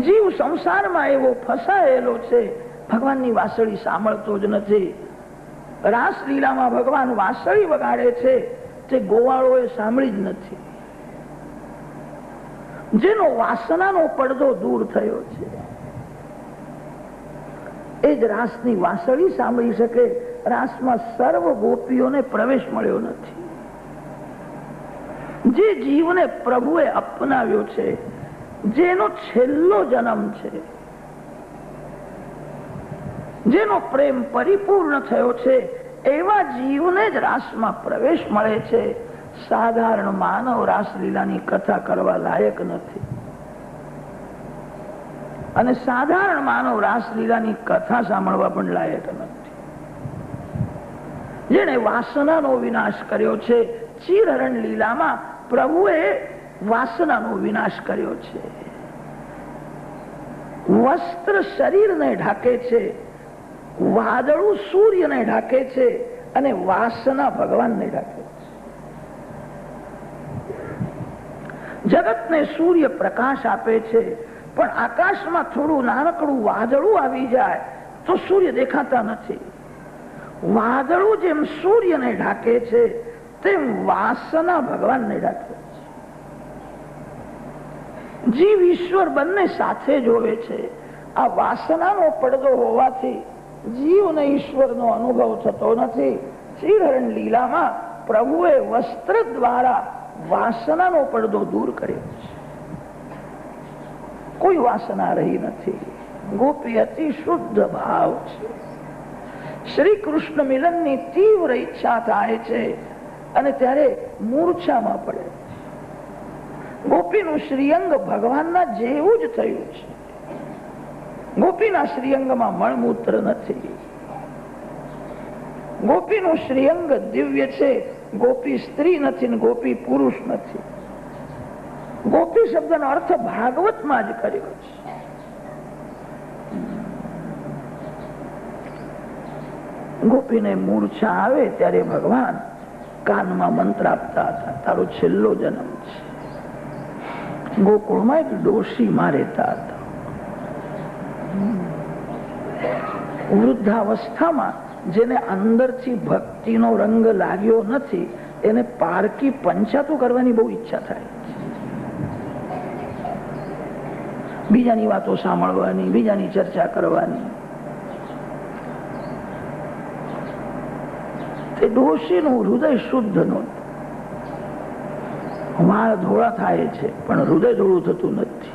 જીવ સંસારમાં એવો ફસાયેલો છે, ભગવાનની વાંસળી સાંભળતો જ નથી. રાસલીલામાં ભગવાન વાંસળી વગાડે છે તે ગોવાળોએ સાંભળી જ નથી. જેનો વાસનાનો પડદો દૂર થયો છે એ જ રાસની વાંસળી સાંભળી શકે. રાસમાં સર્વ ગોપીઓને પ્રવેશ મળ્યો નથી. જે જીવને પ્રભુએ અપનાવ્યો છે, જેનો છેલ્લો જન્મ છે, જેનો પ્રેમ પરિપૂર્ણ થયો છે, એવા જીવને જ રાસમાં પ્રવેશ મળે છે. સાધારણ માનવ રાસલીલાની કથા કરવા લાયક નથી, અને સાધારણ માનવ રાસલીલાની કથા સાંભળવા પણ લાયક નથી. જેને વાસનાનો વિનાશ કર્યો છે, ચીરહરણ લીલામાં પ્રભુએ વાસનાનો વિનાશ કર્યો છે. વસ્ત્ર શરીરને ઢાકે છે, વાદળું સૂર્યને ઢાકે છે, અને વાસના ભગવાનને ઢાકે છે. જગતને સૂર્ય પ્રકાશ આપે છે, પણ આકાશમાં થોડું નાનકડું વાદળું આવી જાય તો સૂર્ય દેખાતા નથી. વાદળું જેમ સૂર્યને ઢાકે છે, તેમ વાસના ભગવાનને ઢાકે છે. જીવ ઈશ્વર બંને સાથે જોવે છે. આ વાસનાનો પડદો હોવાથી જીવને ઈશ્વરનો અનુભવ થતો નથી. ચીરહરણ લીલામાં પ્રભુએ વસ્ત્ર દ્વારા વાસનાનો પડદો દૂર કર્યો છે. કોઈ વાસના રહી નથી. ગોપી અતિ શુદ્ધ ભાવ છે. શ્રી કૃષ્ણ મિલનની તીવ્ર ઈચ્છા થાય છે અને ત્યારે મૂર્છામાં પડે. ગોપીનું શ્રીઅંગ ભગવાનના જેવું જ થયું છે. ગોપીના શ્રીઅંગમાં મળમૂત્ર નથી. ગોપીનું શ્રીઅંગ દિવ્ય છે. ગોપી સ્ત્રી નથી ને ગોપી પુરુષ નથી. ગોપી શબ્દનો અર્થ ભાગવતમાં જ કર્યો છે. ગોપીને મૂર્છા આવે ત્યારે ભગવાન કાનમાં મંત્ર આપતા હતા, તારો છેલ્લો જન્મ છે. ગોકુળમાં એક ડોશીમાં રહેતા હતા. વૃદ્ધાવસ્થામાં જેને અંદરથી ભક્તિનો રંગ લાગ્યો નથી, એને પારકી પંચાતો કરવાની બહુ ઈચ્છા થાય. બીજાની વાતો સાંભળવાની, બીજાની ચર્ચા કરવાની. તે ડોશીનું હૃદય શુદ્ધ નહોતું. વાળ ધોળા થાય છે પણ હૃદય ધોળું થતું નથી.